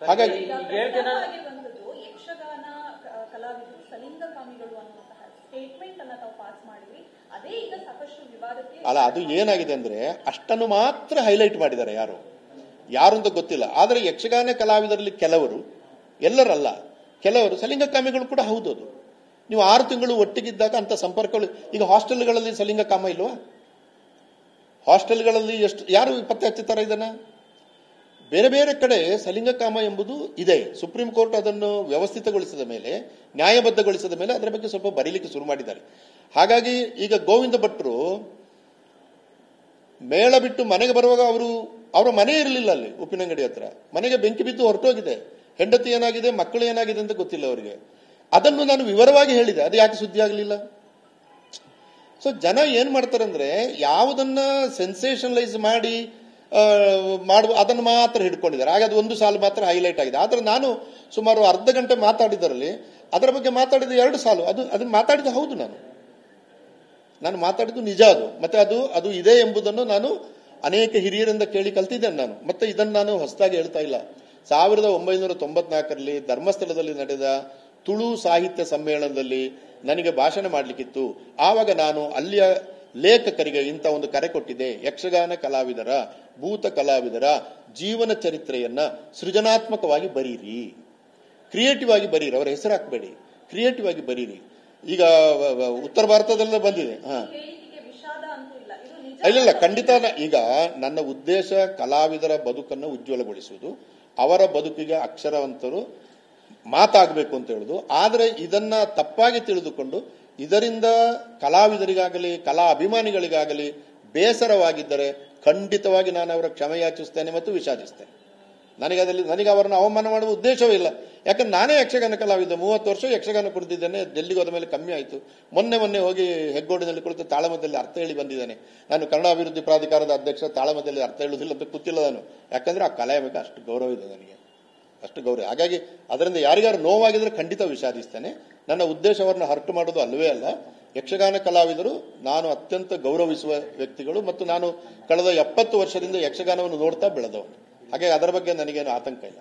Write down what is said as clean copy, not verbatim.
ಹಾಗಾಗಿ ಯಕ್ಷಗಾನ ಕಲಾವಿದರು ಸಲಿಂಗಕಾಮಿಗಳು ಅನ್ನುವಂತಹ ಸ್ಟೇಟ್ಮೆಂಟ್ ಅನ್ನ ತಾವು ಪಾಸ್ ಮಾಡಿದ್ರಿ. ಅದೇ ಈಗ ಸಾಕಷ್ಟು ವಿವಾದಕ್ಕೆ ಅಲ್ಲ, ಅದು ಏನಾಗಿದೆ ಅಂದ್ರೆ ಅಷ್ಟನ್ನು ಮಾತ್ರ ಹೈಲೈಟ್ ಮಾಡಿದ್ದಾರೆ. ಯಾರು ಅಂತ ಗೊತ್ತಿಲ್ಲ. ಆದರೆ ಯಕ್ಷಗಾನ ಕಲಾವಿದರಲ್ಲಿ ಕೆಲವರು, ಎಲ್ಲರಲ್ಲ, ಕೆಲವರು ಸಲಿಂಗಕಾಮಿಗಳು ಕೂಡ ಹೌದು. ಅದು ನೀವು 6 ತಿಂಗಳು ಒಟ್ಟಿಗಿದ್ದಾಗ ಅಂತ ಸಂಪರ್ಕಗಳು. ಈಗ ಹಾಸ್ಟೆಲ್ಗಳಲ್ಲಿ ಸಲಿಂಗಕಾಮ ಇಲ್ವಾ? ಹಾಸ್ಟೆಲ್ಗಳಲ್ಲಿ ಯಾರು ಪತ್ತೆ ಹಚ್ಚುತ್ತಾರೆ ಇದನ್ನ? ಬೇರೆ ಬೇರೆ ಕಡೆ ಸಲಿಂಗಕಾಮ ಎಂಬುದು ಇದೆ. ಸುಪ್ರೀಂ ಕೋರ್ಟ್ ಅದನ್ನು ವ್ಯವಸ್ಥಿತಗೊಳಿಸಿದ ಮೇಲೆ, ನ್ಯಾಯಬದ್ಧಗೊಳಿಸಿದ ಮೇಲೆ ಅದರ ಬಗ್ಗೆ ಸ್ವಲ್ಪ ಬರೀಲಿಕ್ಕೆ ಶುರು ಮಾಡಿದ್ದಾರೆ. ಹಾಗಾಗಿ ಈಗ ಗೋವಿಂದ ಭಟ್ರು ಮೇಳ ಬಿಟ್ಟು ಮನೆಗೆ ಬರುವಾಗ ಅವರ ಮನೆ ಇರಲಿಲ್ಲ ಅಲ್ಲಿ ಉಪ್ಪಿನಂಗಡಿ ಹತ್ರ. ಮನೆಗೆ ಬೆಂಕಿ ಬಿದ್ದು ಹೊರಟೋಗಿದೆ. ಹೆಂಡತಿ ಏನಾಗಿದೆ, ಮಕ್ಕಳು ಏನಾಗಿದೆ ಅಂತ ಗೊತ್ತಿಲ್ಲ ಅವರಿಗೆ. ಅದನ್ನು ನಾನು ವಿವರವಾಗಿ ಹೇಳಿದೆ. ಅದು ಯಾಕೆ ಸುದ್ದಿ ಆಗಲಿಲ್ಲ? ಸೊ ಜನ ಏನ್ ಮಾಡ್ತಾರೆ ಅಂದ್ರೆ, ಯಾವುದನ್ನ ಸೆನ್ಸೇಷನಲೈಸ್ ಮಾಡಿ ಮಾಡುವ ಅದನ್ನು ಮಾತ್ರ ಹಿಡ್ಕೊಂಡಿದ್ದಾರೆ. ಹಾಗೆ ಅದು ಒಂದು ಸಾಲು ಮಾತ್ರ ಹೈಲೈಟ್ ಆಗಿದೆ. ಆದ್ರೆ ನಾನು ಸುಮಾರು ಅರ್ಧ ಗಂಟೆ ಮಾತಾಡಿದರಲ್ಲಿ ಅದರ ಬಗ್ಗೆ ಮಾತಾಡಿದ 2 ಸಾಲು ಅದನ್ನು ಮಾತಾಡಿದ ಹೌದು. ನಾನು ಮಾತಾಡಿದ್ದು ನಿಜ. ಅದು ಮತ್ತೆ ಅದು ಇದೆ ಎಂಬುದನ್ನು ನಾನು ಅನೇಕ ಹಿರಿಯರಿಂದ ಕೇಳಿ ಕಲ್ತಿದ್ದೇನೆ ನಾನು. ಮತ್ತೆ ಇದನ್ನು ನಾನು ಹೊಸದಾಗಿ ಹೇಳ್ತಾ ಇಲ್ಲ. 1994ರಲ್ಲಿ ಧರ್ಮಸ್ಥಳದಲ್ಲಿ ನಡೆದ ತುಳು ಸಾಹಿತ್ಯ ಸಮ್ಮೇಳನದಲ್ಲಿ ನನಗೆ ಭಾಷಣ ಮಾಡಲಿಕ್ಕಿತ್ತು. ಆವಾಗ ನಾನು ಅಲ್ಲಿಯ ಲೇಖಕರಿಗೆ ಇಂಥ ಒಂದು ಕರೆ ಕೊಟ್ಟಿದ್ದೆ. ಯಕ್ಷಗಾನ ಕಲಾವಿದರ, ಭೂತ ಕಲಾವಿದರ ಜೀವನ ಚರಿತ್ರೆಯನ್ನ ಸೃಜನಾತ್ಮಕವಾಗಿ ಬರೀರಿ, ಕ್ರಿಯೇಟಿವ್ ಆಗಿ ಬರೀರಿ. ಅವರ ಹೆಸರು ಹಾಕಬೇಡಿ, ಕ್ರಿಯೇಟಿವ್ ಆಗಿ ಬರೀರಿ. ಈಗ ಉತ್ತರ ಭಾರತದಲ್ಲೇ ಬಂದಿದೆ. ಇಲ್ಲ, ಖಂಡಿತ. ಈಗ ನನ್ನ ಉದ್ದೇಶ ಕಲಾವಿದರ ಬದುಕನ್ನು ಉಜ್ವಲಗೊಳಿಸುವುದು, ಅವರ ಬದುಕಿಗೆ ಅಕ್ಷರವಂತರು ಮಾತಾಗಬೇಕು ಅಂತ ಹೇಳುದು. ಆದರೆ ಇದನ್ನ ತಪ್ಪಾಗಿ ತಿಳಿದುಕೊಂಡು ಇದರಿಂದ ಕಲಾವಿದರಿಗಾಗಲಿ ಕಲಾ ಅಭಿಮಾನಿಗಳಿಗಾಗಲಿ ಬೇಸರವಾಗಿದ್ದರೆ ಖಂಡಿತವಾಗಿ ನಾನು ಅವರ ಕ್ಷಮೆ ಯಾಚಿಸ್ತೇನೆ ಮತ್ತು ವಿಷಾದಿಸ್ತೇನೆ. ನನಗೆ ಅವರನ್ನು ಅವಮಾನ ಮಾಡುವ ಉದ್ದೇಶವೇ ಇಲ್ಲ. ಯಾಕಂದ್ರೆ ನಾನೇ ಯಕ್ಷಗಾನ ಕಲಾವಿದ, 30 ವರ್ಷ ಯಕ್ಷಗಾನ ಕುಡಿದಿದ್ದೇನೆ. ಡೆಲ್ಲಿಗೆ ಹೋದ ಮೇಲೆ ಕಮ್ಮಿ ಆಯಿತು. ಮೊನ್ನೆ ಹೋಗಿ ಹೆಗ್ಗೋಡಿನಲ್ಲಿ ಕುಳಿತು ತಾಳಮದ್ದದಲ್ಲಿ ಅರ್ಥ ಹೇಳಿ ಬಂದಿದ್ದೇನೆ. ನಾನು ಕನ್ನಡ ಅಭಿವೃದ್ಧಿ ಪ್ರಾಧಿಕಾರದ ಅಧ್ಯಕ್ಷ. ತಾಳಮದ್ದದಲ್ಲಿ ಅರ್ಥ ಹೇಳುವುದಿಲ್ಲ ಅಂತ ಕೂತಿಲ್ಲ ನಾನು. ಯಾಕಂದ್ರೆ ಆ ಕಲೆಯ ಬಗ್ಗೆ ಅಷ್ಟು ಗೌರವ ಇದೆ ನನಗೆ, ಅಷ್ಟು ಗೌರವ. ಹಾಗಾಗಿ ಅದರಿಂದ ಯಾರಿಗಾರು ನೋವಾಗಿದ್ರೆ ಖಂಡಿತ ವಿಷಾದಿಸ್ತೇನೆ. ನನ್ನ ಉದ್ದೇಶ ಅವರನ್ನು ಹರ್ಟ್ ಮಾಡೋದು ಅಲ್ಲವೇ ಅಲ್ಲ. ಯಕ್ಷಗಾನ ಕಲಾವಿದರು ನಾನು ಅತ್ಯಂತ ಗೌರವಿಸುವ ವ್ಯಕ್ತಿಗಳು ಮತ್ತು ನಾನು ಕಳೆದ 70 ವರ್ಷದಿಂದ ಯಕ್ಷಗಾನವನ್ನು ನೋಡ್ತಾ ಬೆಳೆದವನು. ಹಾಗೆ ಅದರ ಬಗ್ಗೆ ನನಗೇನು ಆತಂಕ ಇಲ್ಲ.